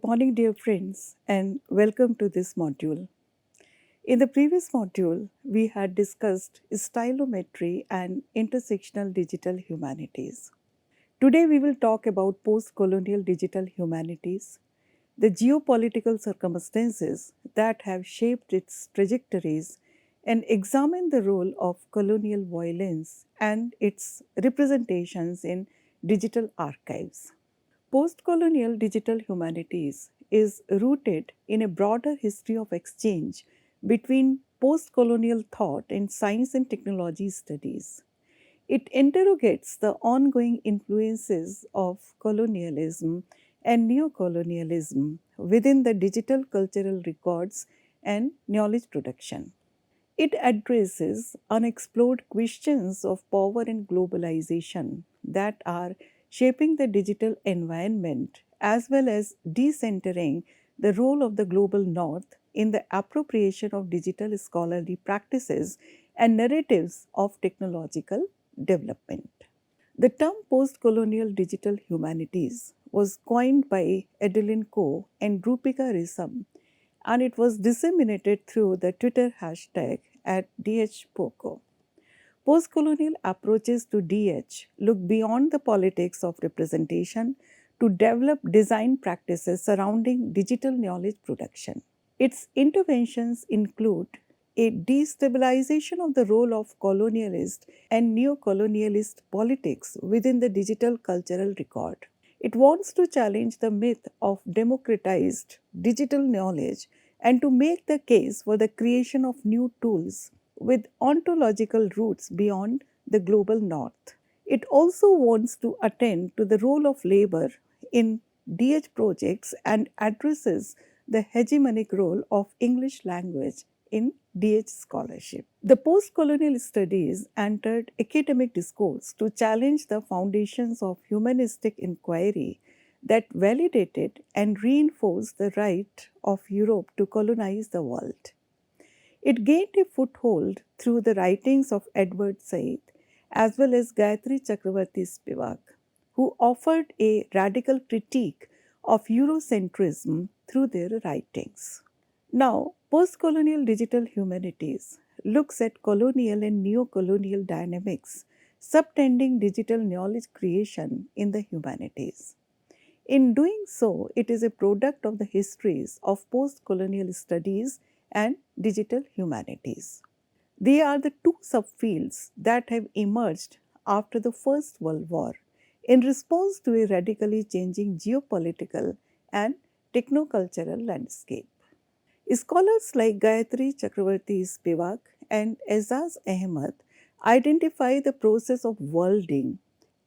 morning, dear friends, and welcome to this module. In the previous module, we had discussed stylometry and intersectional digital humanities. Today, we will talk about post-colonial digital humanities, the geopolitical circumstances that have shaped its trajectories, and examine the role of colonial violence and its representations in digital archives. Postcolonial digital humanities is rooted in a broader history of exchange between postcolonial thought and science and technology studies. It interrogates the ongoing influences of colonialism and neocolonialism within the digital cultural records and knowledge production. It addresses unexplored questions of power and globalization that are shaping the digital environment as well as decentering the role of the global north in the appropriation of digital scholarly practices and narratives of technological development. The term post-colonial digital humanities was coined by Adeline Coe and Rupika Risam, and it was disseminated through the Twitter hashtag at DHPOCO. Postcolonial approaches to DH look beyond the politics of representation to develop design practices surrounding digital knowledge production. Its interventions include a destabilization of the role of colonialist and neo-colonialist politics within the digital cultural record. It wants to challenge the myth of democratized digital knowledge and to make the case for the creation of new tools with ontological roots beyond the global north. It also wants to attend to the role of labor in DH projects and addresses the hegemonic role of English language in DH scholarship. The post-colonial studies entered academic discourse to challenge the foundations of humanistic inquiry that validated and reinforced the right of Europe to colonize the world. It gained a foothold through the writings of Edward Said as well as Gayatri Chakravarti Spivak, who offered a radical critique of Eurocentrism through their writings. Now, postcolonial digital humanities looks at colonial and neo-colonial dynamics subtending digital knowledge creation in the humanities. In doing so, it is a product of the histories of post-colonial studies and digital humanities. They are the two subfields that have emerged after the First World War in response to a radically changing geopolitical and technocultural landscape. Scholars like Gayatri Chakravarti Spivak and Azaz Ahmed identify the process of worlding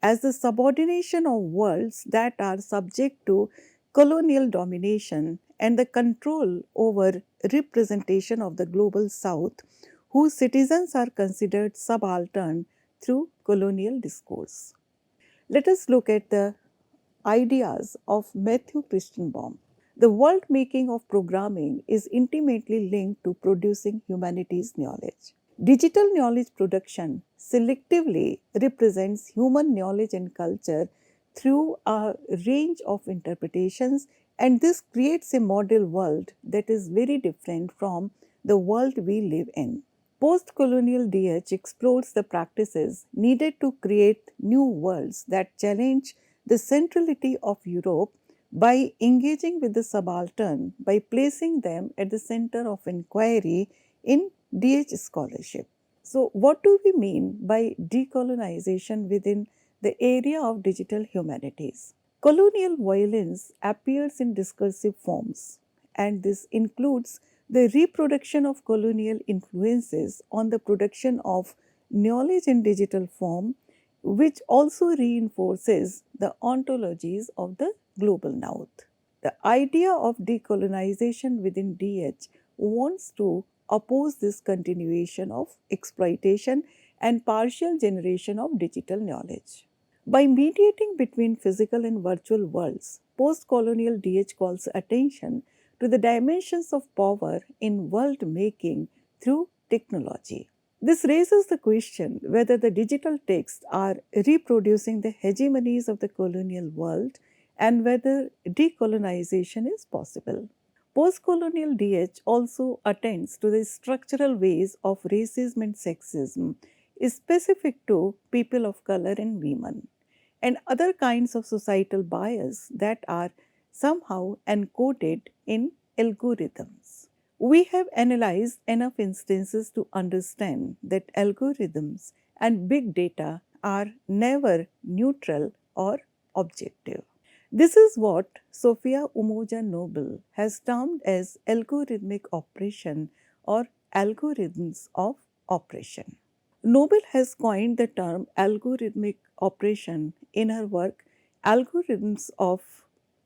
as the subordination of worlds that are subject to colonial domination and the control over representation of the global south, whose citizens are considered subaltern through colonial discourse. Let us look at the ideas of Matthew Christenbaum. The world making of programming is intimately linked to producing humanities knowledge. Digital knowledge production selectively represents human knowledge and culture through a range of interpretations, and this creates a model world that is very different from the world we live in. Post colonial DH explores the practices needed to create new worlds that challenge the centrality of Europe by engaging with the subaltern, by placing them at the center of inquiry in DH scholarship. So, what do we mean by decolonization within the area of digital humanities? Colonial violence appears in discursive forms, and this includes the reproduction of colonial influences on the production of knowledge in digital form, which also reinforces the ontologies of the global north. The idea of decolonization within DH wants to oppose this continuation of exploitation and partial generation of digital knowledge. By mediating between physical and virtual worlds, post colonial DH calls attention to the dimensions of power in world making through technology. This raises the question whether the digital texts are reproducing the hegemonies of the colonial world and whether decolonization is possible. Postcolonial DH also attends to the structural ways of racism and sexism specific to people of color and women, and other kinds of societal bias that are somehow encoded in algorithms. We have analyzed enough instances to understand that algorithms and big data are never neutral or objective. This is what Sophia Umoja Noble has termed as algorithmic operation or algorithms of operation. Noble has coined the term algorithmic operation in her work Algorithms of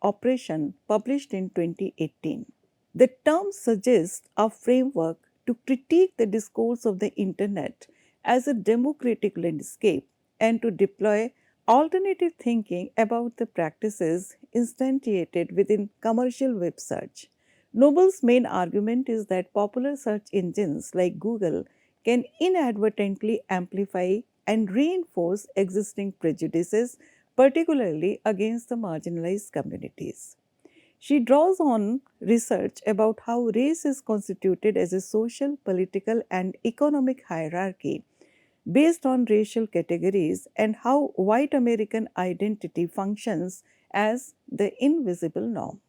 Operation, published in 2018. The term suggests a framework to critique the discourse of the internet as a democratic landscape and to deploy alternative thinking about the practices instantiated within commercial web search. Noble's main argument is that popular search engines like Google can inadvertently amplify and reinforce existing prejudices, particularly against the marginalized communities. She draws on research about how race is constituted as a social, political, and economic hierarchy based on racial categories and how white American identity functions as the invisible norm.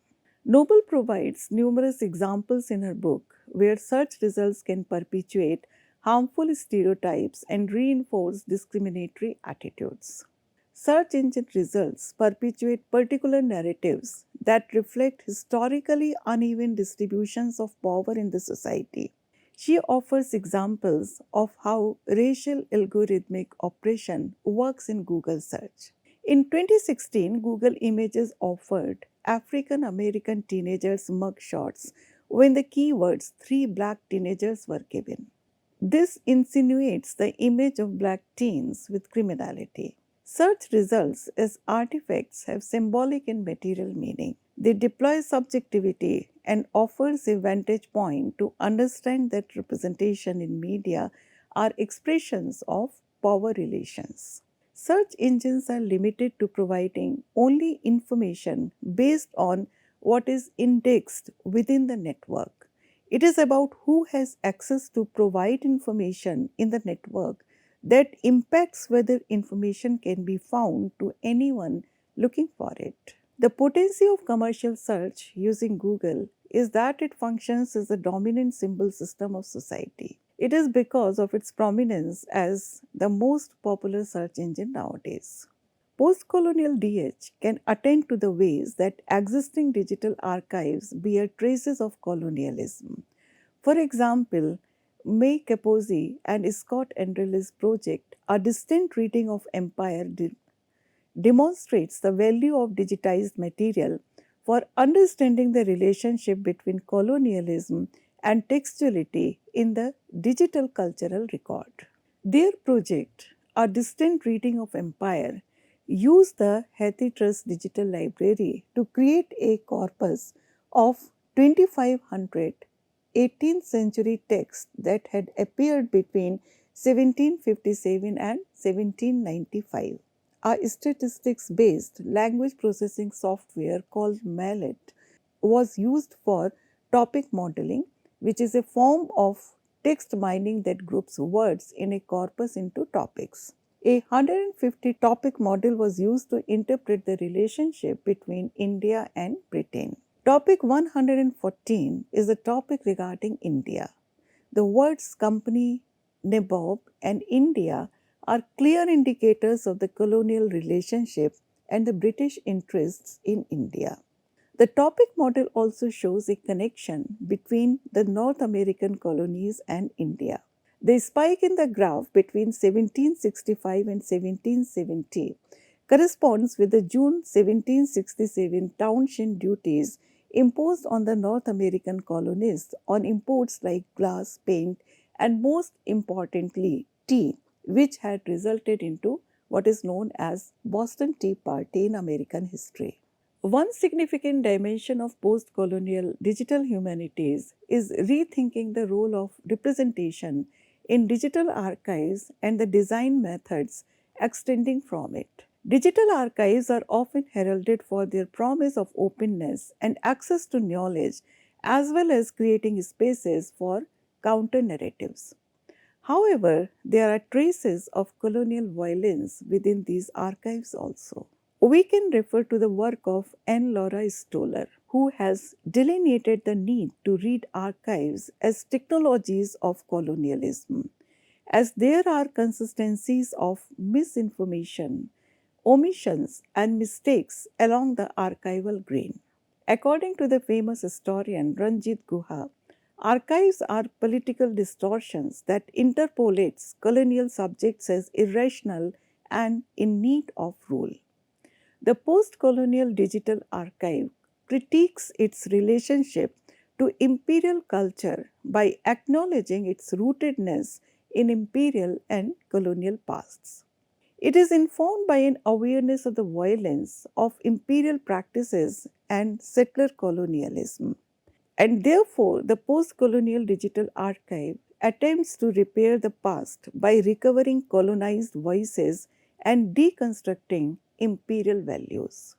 Noble provides numerous examples in her book where search results can perpetuate harmful stereotypes and reinforce discriminatory attitudes. Search engine results perpetuate particular narratives that reflect historically uneven distributions of power in the society. She offers examples of how racial algorithmic oppression works in Google search. In 2016, Google Images offered African American teenagers mugshots when the keywords three black teenagers were given. This insinuates the image of black teens with criminality. Search results as artifacts have symbolic and material meaning. They deploy subjectivity and offers a vantage point to understand that representation in media are expressions of power relations. Search engines are limited to providing only information based on what is indexed within the network. It is about who has access to provide information in the network that impacts whether information can be found to anyone looking for it. The potency of commercial search using Google is that it functions as the dominant symbol system of society. It is because of its prominence as the most popular search engine nowadays. Postcolonial DH can attend to the ways that existing digital archives bear traces of colonialism. For example, May Capozzi and Scott Andrel's project, A Distant Reading of Empire, demonstrates the value of digitized material for understanding the relationship between colonialism and textuality in the digital cultural record. Their project, A Distant Reading of Empire, used the Hathitrust Digital Library to create a corpus of 2,500 18th century texts that had appeared between 1757 and 1795. A statistics based language processing software called Mallet was used for topic modeling, which is a form of text mining that groups words in a corpus into topics. A 150 topic model was used to interpret the relationship between India and Britain. Topic 114 is a topic regarding India. The words company, nabob, and India are clear indicators of the colonial relationship and the British interests in India. The topic model also shows a connection between the North American colonies and India. The spike in the graph between 1765 and 1770 corresponds with the June 1767 townshend duties imposed on the North American colonists on imports like glass, paint, and most importantly, tea, which had resulted into what is known as Boston Tea Party in American history. One significant dimension of post-colonial digital humanities is rethinking the role of representation in digital archives and the design methods extending from it. Digital archives are often heralded for their promise of openness and access to knowledge, as well as creating spaces for counter narratives. However, there are traces of colonial violence within these archives also. We can refer to the work of Anne Laura Stoller, who has delineated the need to read archives as technologies of colonialism, as there are consistencies of misinformation, omissions, and mistakes along the archival grain. According to the famous historian Ranjit Guha, archives are political distortions that interpolates colonial subjects as irrational and in need of rule. The Postcolonial Digital Archive critiques its relationship to imperial culture by acknowledging its rootedness in imperial and colonial pasts. It is informed by an awareness of the violence of imperial practices and settler colonialism. And therefore, the Postcolonial Digital Archive attempts to repair the past by recovering colonized voices and deconstructing imperial values.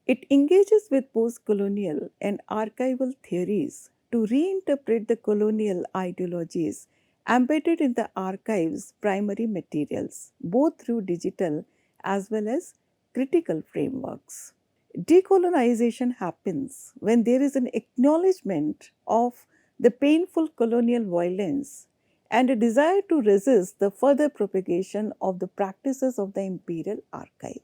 It engages with postcolonial and archival theories to reinterpret the colonial ideologies embedded in the archive's primary materials, both through digital as well as critical frameworks. Decolonization happens when there is an acknowledgement of the painful colonial violence and a desire to resist the further propagation of the practices of the imperial archive.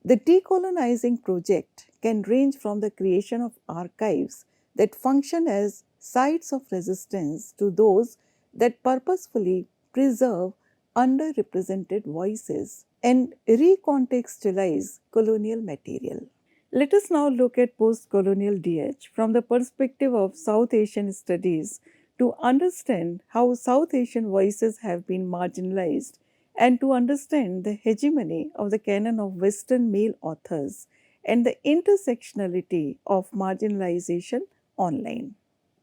The decolonizing project can range from the creation of archives that function as sites of resistance to those that purposefully preserve underrepresented voices and recontextualize colonial material. Let us now look at post colonial DH from the perspective of South Asian studies to understand how South Asian voices have been marginalized and to understand the hegemony of the canon of Western male authors and the intersectionality of marginalization online.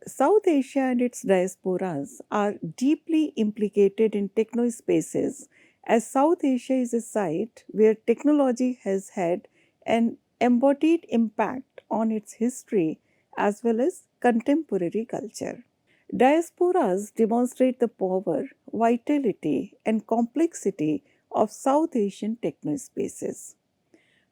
South Asia and its diasporas are deeply implicated in technospaces, as South Asia is a site where technology has had an embodied impact on its history as well as contemporary culture. Diasporas demonstrate the power, vitality, and complexity of South Asian technospaces.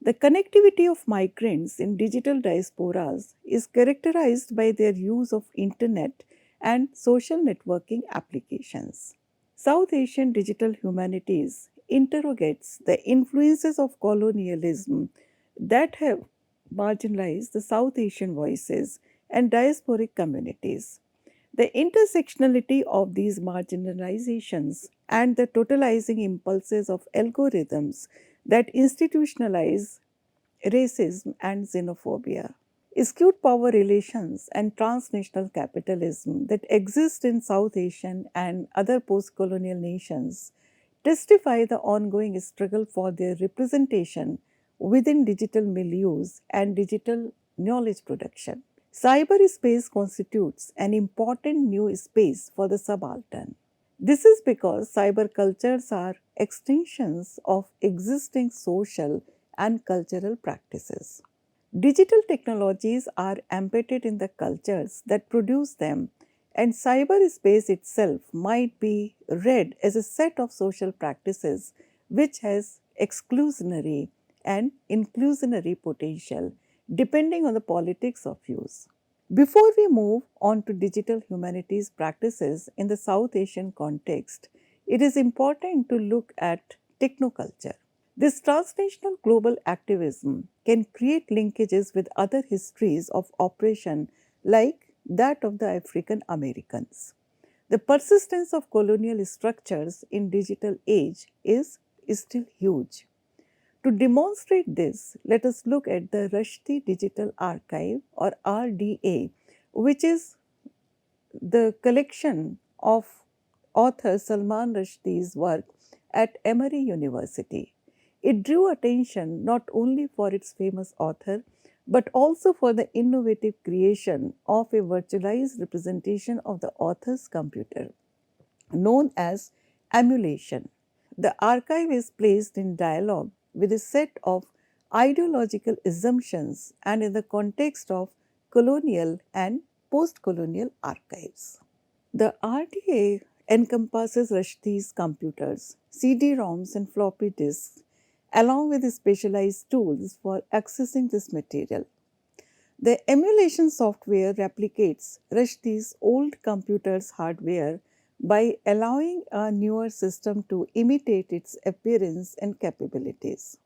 The connectivity of migrants in digital diasporas is characterized by their use of internet and social networking applications. South Asian digital humanities interrogates the influences of colonialism that have marginalized the South Asian voices and diasporic communities. The intersectionality of these marginalizations and the totalizing impulses of algorithms that institutionalize racism and xenophobia. Skewed power relations and transnational capitalism that exist in South Asian and other post colonial nations testify the ongoing struggle for their representation within digital milieus and digital knowledge production. Cyberspace constitutes an important new space for the subaltern. This is because cybercultures are extensions of existing social and cultural practices. Digital technologies are embedded in the cultures that produce them, and cyberspace itself might be read as a set of social practices which has exclusionary and inclusionary potential depending on the politics of use. Before we move on to digital humanities practices in the South Asian context, it is important to look at technoculture. This transnational global activism can create linkages with other histories of oppression like that of the African Americans. The persistence of colonial structures in digital age is still huge. To demonstrate this, let us look at the Rushdie Digital Archive or RDA, which is the collection of author Salman Rushdie's work at Emory University. It drew attention not only for its famous author, but also for the innovative creation of a virtualized representation of the author's computer, known as emulation. The archive is placed in dialogue with a set of ideological assumptions and in the context of colonial and post colonial archives. The RDA encompasses Rushdie's computers, CD-ROMs, and floppy disks, along with specialized tools for accessing this material. The emulation software replicates Rushdie's old computer's hardware by allowing a newer system to imitate its appearance and capabilities.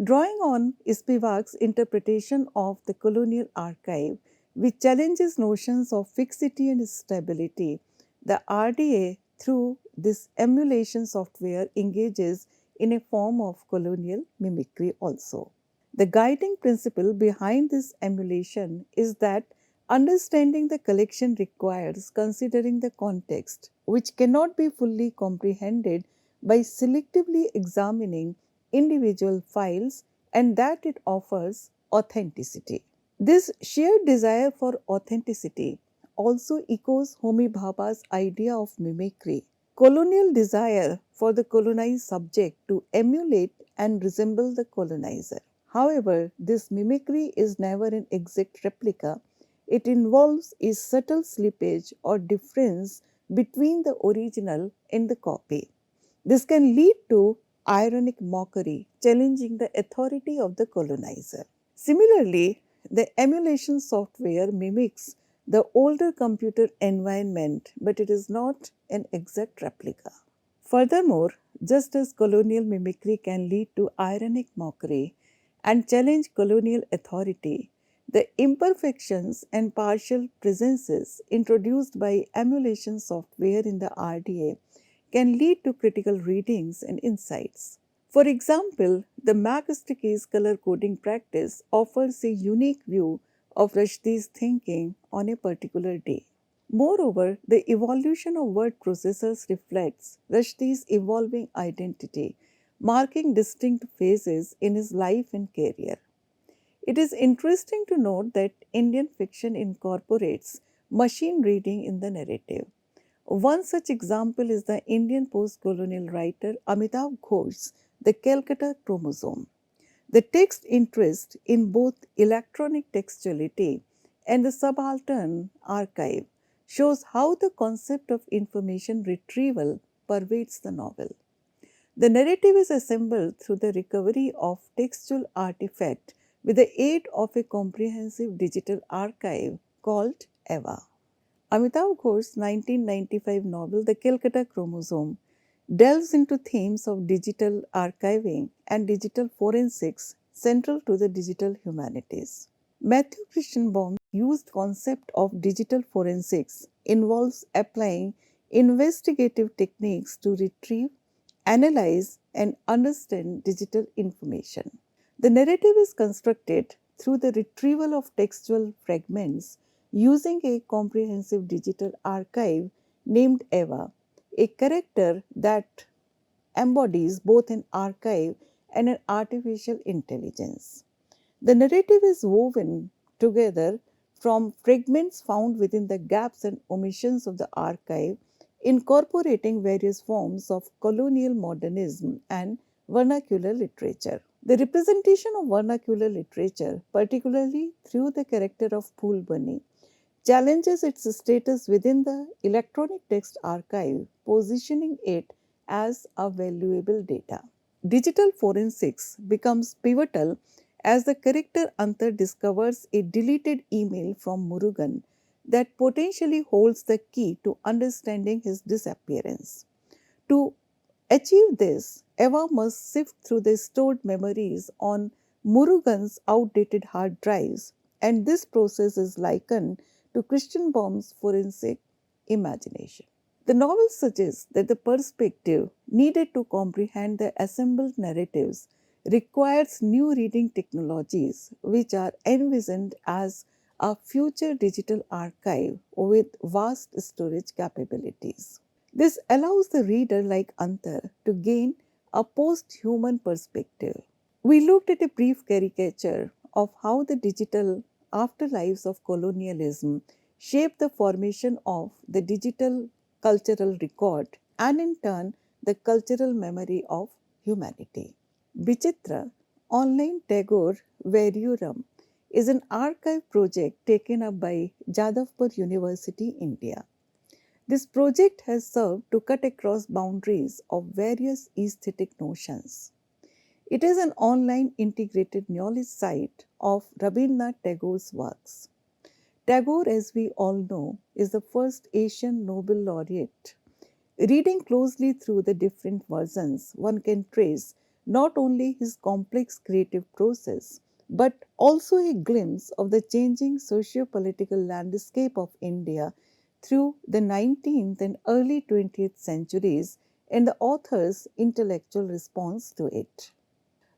Drawing on Spivak's interpretation of the colonial archive, which challenges notions of fixity and stability, the RDA, through this emulation software, engages in a form of colonial mimicry also. The guiding principle behind this emulation is that understanding the collection requires considering the context, which cannot be fully comprehended by selectively examining individual files, and that it offers authenticity. This shared desire for authenticity also echoes Homi Bhabha's idea of mimicry, colonial desire for the colonized subject to emulate and resemble the colonizer. However, this mimicry is never an exact replica. It involves a subtle slippage or difference between the original and the copy. This can lead to ironic mockery, challenging the authority of the colonizer. Similarly, the emulation software mimics the older computer environment, but it is not an exact replica. Furthermore, just as colonial mimicry can lead to ironic mockery and challenge colonial authority, the imperfections and partial presences introduced by emulation software in the RDA can lead to critical readings and insights. For example, the Mac-Sticky's color coding practice offers a unique view of Rushdie's thinking on a particular day. Moreover, the evolution of word processors reflects Rushdie's evolving identity, marking distinct phases in his life and career. It is interesting to note that Indian fiction incorporates machine reading in the narrative. One such example is the Indian post-colonial writer Amitav Ghosh's The Calcutta Chromosome. The text interest in both electronic textuality and the subaltern archive shows how the concept of information retrieval pervades the novel. The narrative is assembled through the recovery of textual artifact with the aid of a comprehensive digital archive called EVA. Amitav Ghosh's 1995 novel The Calcutta Chromosome delves into themes of digital archiving and digital forensics central to the digital humanities. Matthew Christianbaum's used concept of digital forensics involves applying investigative techniques to retrieve, analyze, and understand digital information. The narrative is constructed through the retrieval of textual fragments using a comprehensive digital archive named EVA, a character that embodies both an archive and an artificial intelligence. The narrative is woven together from fragments found within the gaps and omissions of the archive, incorporating various forms of colonial modernism and vernacular literature. The representation of vernacular literature, particularly through the character of Phool Bunny, challenges its status within the electronic text archive, positioning it as a valuable data. Digital forensics becomes pivotal as the character Antar discovers a deleted email from Murugan that potentially holds the key to understanding his disappearance. To achieve this, Eva must sift through the stored memories on Murugan's outdated hard drives, and this process is likened to Christian Baum's forensic imagination. The novel suggests that the perspective needed to comprehend the assembled narratives requires new reading technologies, which are envisioned as a future digital archive with vast storage capabilities. This allows the reader, like Antar, to gain a post human perspective. We looked at a brief caricature of how the digital afterlives of colonialism shape the formation of the digital cultural record and, in turn, the cultural memory of humanity. Bichitra Online Tagore Veruram is an archive project taken up by Jadavpur University, India. This project has served to cut across boundaries of various aesthetic notions. It is an online integrated knowledge site of Rabindranath Tagore's works. Tagore, as we all know, is the first Asian Nobel laureate. Reading closely through the different versions, one can trace not only his complex creative process, but also a glimpse of the changing socio political landscape of India through the 19th and early 20th centuries and the author's intellectual response to it.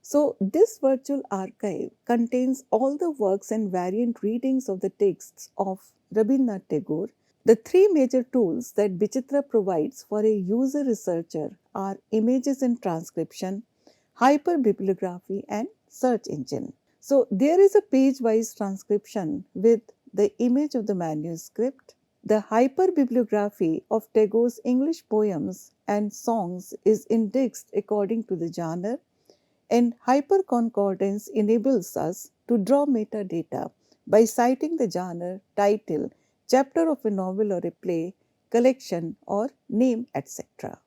So, this virtual archive contains all the works and variant readings of the texts of Rabindranath Tagore. The three major tools that Bichitra provides for a user researcher are images and transcription, hyperbibliography, and search engine. So, there is a page wise transcription with the image of the manuscript. The hyperbibliography of Tagore's English poems and songs is indexed according to the genre, and hyperconcordance enables us to draw metadata by citing the genre, title, chapter of a novel or a play, collection, or name, etc.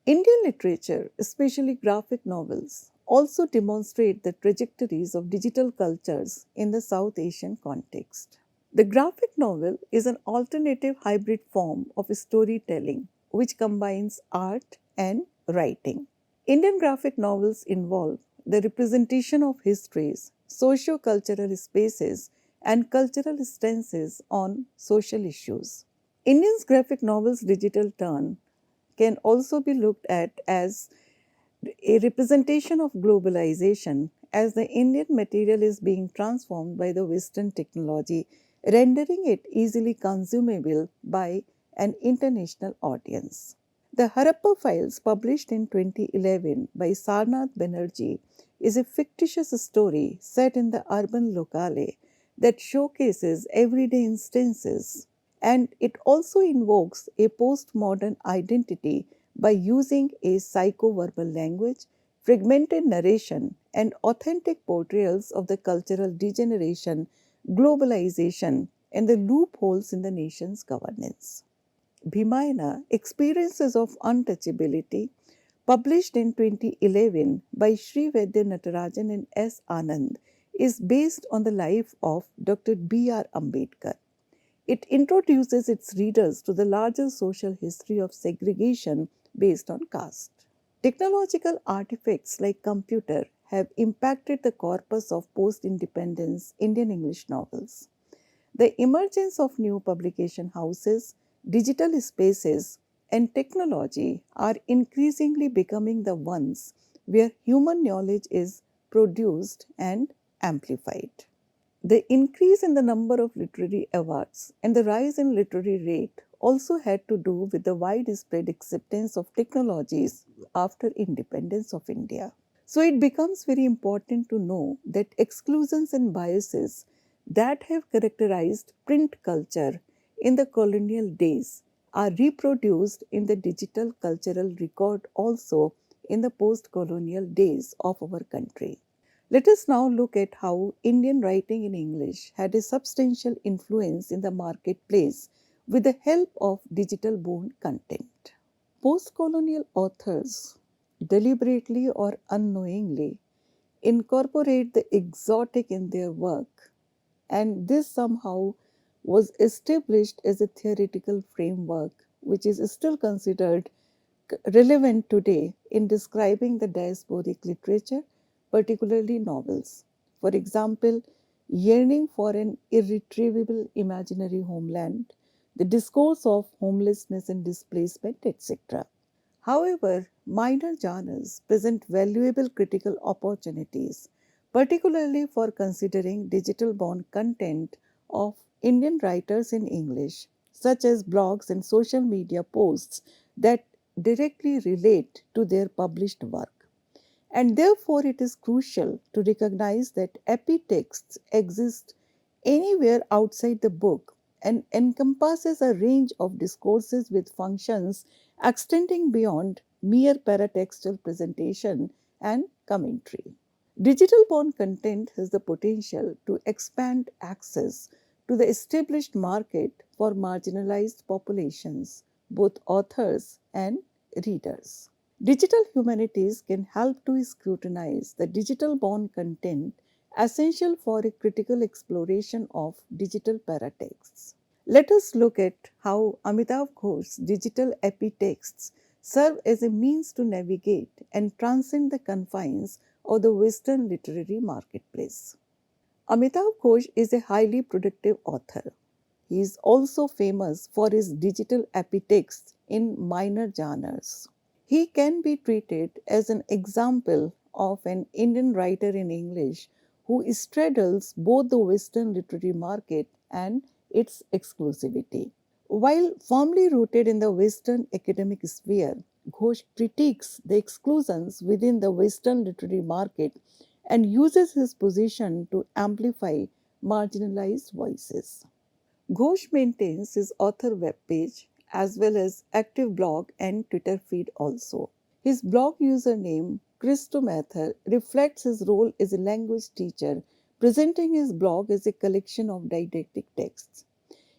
Indian literature, especially graphic novels, also demonstrate the trajectories of digital cultures in the South Asian context. The graphic novel is an alternative hybrid form of storytelling which combines art and writing. Indian graphic novels involve the representation of histories, socio cultural spaces, and cultural stances on social issues. Indian's graphic novels digital turn can also be looked at as a representation of globalization as the Indian material is being transformed by the Western technology, rendering it easily consumable by an international audience. The Harappa Files, published in 2011 by Sarnath Banerjee, is a fictitious story set in the urban locale that showcases everyday instances, and it also invokes a postmodern identity by using a psychoverbal language, fragmented narration, and authentic portrayals of the cultural degeneration, globalization, and the loopholes in the nation's governance. Bhimayana Experiences of Untouchability, published in 2011 by Sri Vaidya Natarajan and S. Anand, is based on the life of Dr. B.R. Ambedkar. It introduces its readers to the larger social history of segregation based on caste. Technological artifacts like computer have impacted the corpus of post-independence Indian English novels. The emergence of new publication houses, digital spaces, and technology are increasingly becoming the ones where human knowledge is produced and amplified. The increase in the number of literary awards and the rise in literary rate also had to do with the widespread acceptance of technologies after independence of India. So it becomes very important to know that exclusions and biases that have characterized print culture in the colonial days are reproduced in the digital cultural record also in the post colonial days of our country. Let us now look at how Indian writing in English had a substantial influence in the marketplace with the help of digital born content. Postcolonial authors, deliberately or unknowingly, incorporate the exotic in their work, and this somehow was established as a theoretical framework which is still considered relevant today in describing the diasporic literature, particularly novels. For example, yearning for an irretrievable imaginary homeland, the discourse of homelessness and displacement, etc. However, minor genres present valuable critical opportunities, particularly for considering digital born content of Indian writers in English, such as blogs and social media posts that directly relate to their published work. And therefore, it is crucial to recognize that epitexts exist anywhere outside the book and encompasses a range of discourses with functions extending beyond mere paratextual presentation and commentary. Digital born content has the potential to expand access to the established market for marginalized populations, both authors and readers. Digital humanities can help to scrutinize the digital born content essential for a critical exploration of digital paratexts. Let us look at how Amitav Ghosh's digital epitexts serve as a means to navigate and transcend the confines of the Western literary marketplace. Amitav Ghosh is a highly productive author. He is also famous for his digital epitexts in minor genres. He can be treated as an example of an Indian writer in English who straddles both the Western literary market and its exclusivity. While firmly rooted in the Western academic sphere, Ghosh critiques the exclusions within the Western literary market and uses his position to amplify marginalized voices. Ghosh maintains his author webpage as well as active blog and Twitter feed also. His blog username, Christomather, reflects his role as a language teacher, presenting his blog as a collection of didactic texts.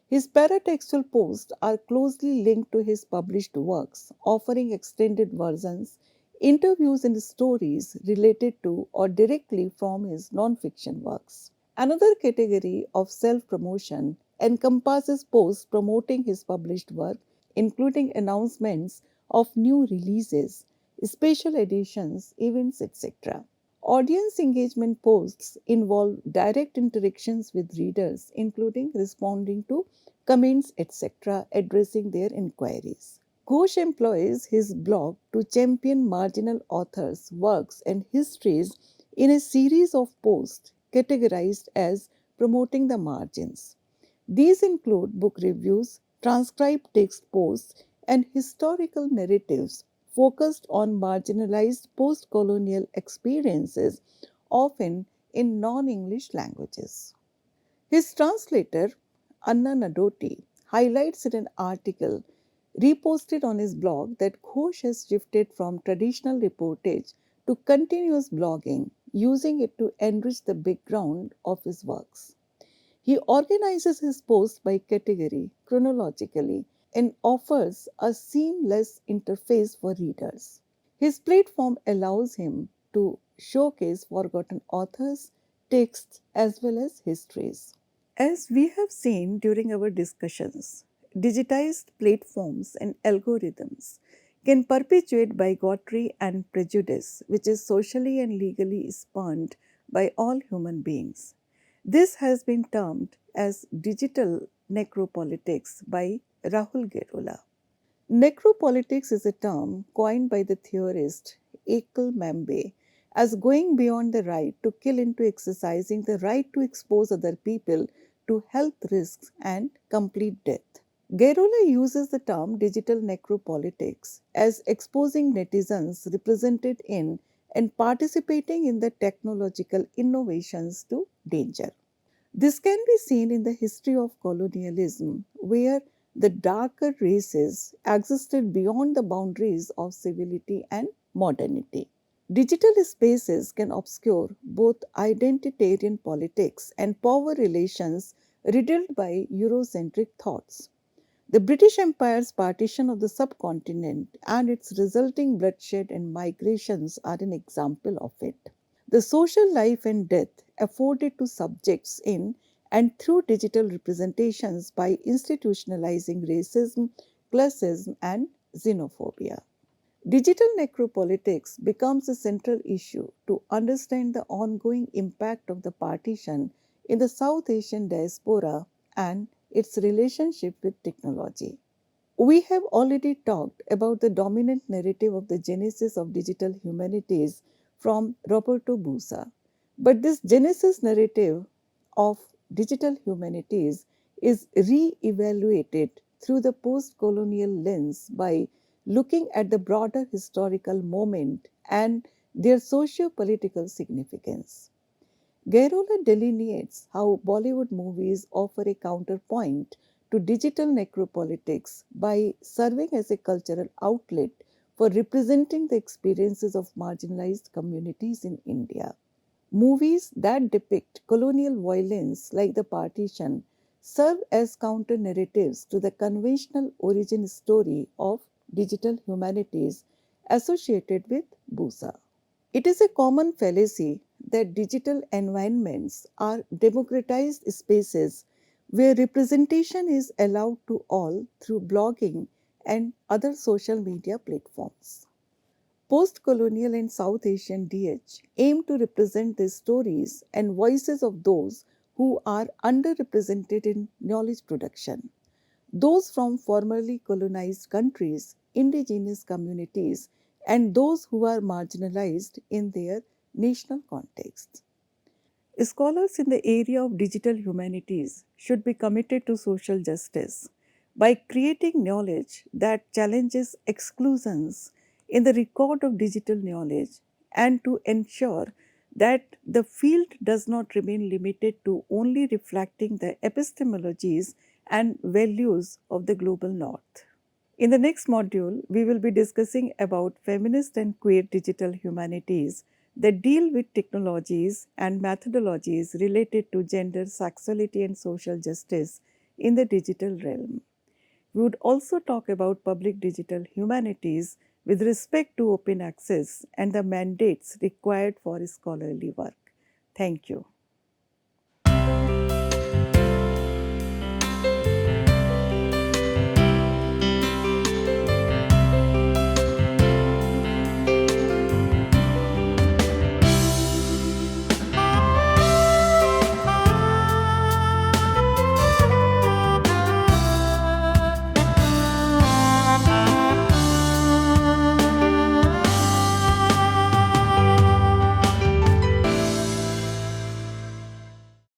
His paratextual posts are closely linked to his published works, offering extended versions, interviews, and stories related to or directly from his nonfiction works. Another category of self promotion encompasses posts promoting his published work, including announcements of new releases, special editions, events, etc. Audience engagement posts involve direct interactions with readers, including responding to comments, etc., addressing their inquiries. Ghosh employs his blog to champion marginal authors' works and histories in a series of posts categorized as promoting the margins. These include book reviews, transcribed text posts, and historical narratives focused on marginalized post colonial experiences, often in non English languages. His translator, Anna Nadoti, highlights in an article reposted on his blog that Ghosh has shifted from traditional reportage to continuous blogging, using it to enrich the background of his works. He organizes his posts by category chronologically and offers a seamless interface for readers. His platform allows him to showcase forgotten authors, texts, as well as histories. As we have seen during our discussions, digitized platforms and algorithms can perpetuate bigotry and prejudice, which is socially and legally spurned by all human beings. This has been termed as digital necropolitics by Rahul Gerola. Necropolitics is a term coined by the theorist Ekal Membe as going beyond the right to kill into exercising the right to expose other people to health risks and complete death. Gerola uses the term digital necropolitics as exposing netizens represented in and participating in the technological innovations to danger. This can be seen in the history of colonialism, where the darker races existed beyond the boundaries of civility and modernity. Digital spaces can obscure both identitarian politics and power relations riddled by Eurocentric thoughts. The British Empire's partition of the subcontinent and its resulting bloodshed and migrations are an example of it. The social life and death afforded to subjects in and through digital representations by institutionalizing racism, classism, and xenophobia. Digital necropolitics becomes a central issue to understand the ongoing impact of the partition in the South Asian diaspora and its relationship with technology. We have already talked about the dominant narrative of the genesis of digital humanities from Roberto Busa. But this genesis narrative of digital humanities is re evaluated through the post colonial lens by looking at the broader historical moment and their socio political significance. Gairola delineates how Bollywood movies offer a counterpoint to digital necropolitics by serving as a cultural outlet for representing the experiences of marginalized communities in India. Movies that depict colonial violence, like The Partition, serve as counter narratives to the conventional origin story of digital humanities associated with BUSA. It is a common fallacy that digital environments are democratized spaces where representation is allowed to all through blogging and other social media platforms. Post-colonial and South Asian DH aim to represent the stories and voices of those who are underrepresented in knowledge production, those from formerly colonized countries, indigenous communities, and those who are marginalized in their national context. Scholars in the area of digital humanities should be committed to social justice by creating knowledge that challenges exclusions in the record of digital knowledge and to ensure that the field does not remain limited to only reflecting the epistemologies and values of the global north. In the next module, we will be discussing about feminist and queer digital humanities that deal with technologies and methodologies related to gender, sexuality, and social justice in the digital realm. We would also talk about public digital humanities with respect to open access and the mandates required for scholarly work. Thank you.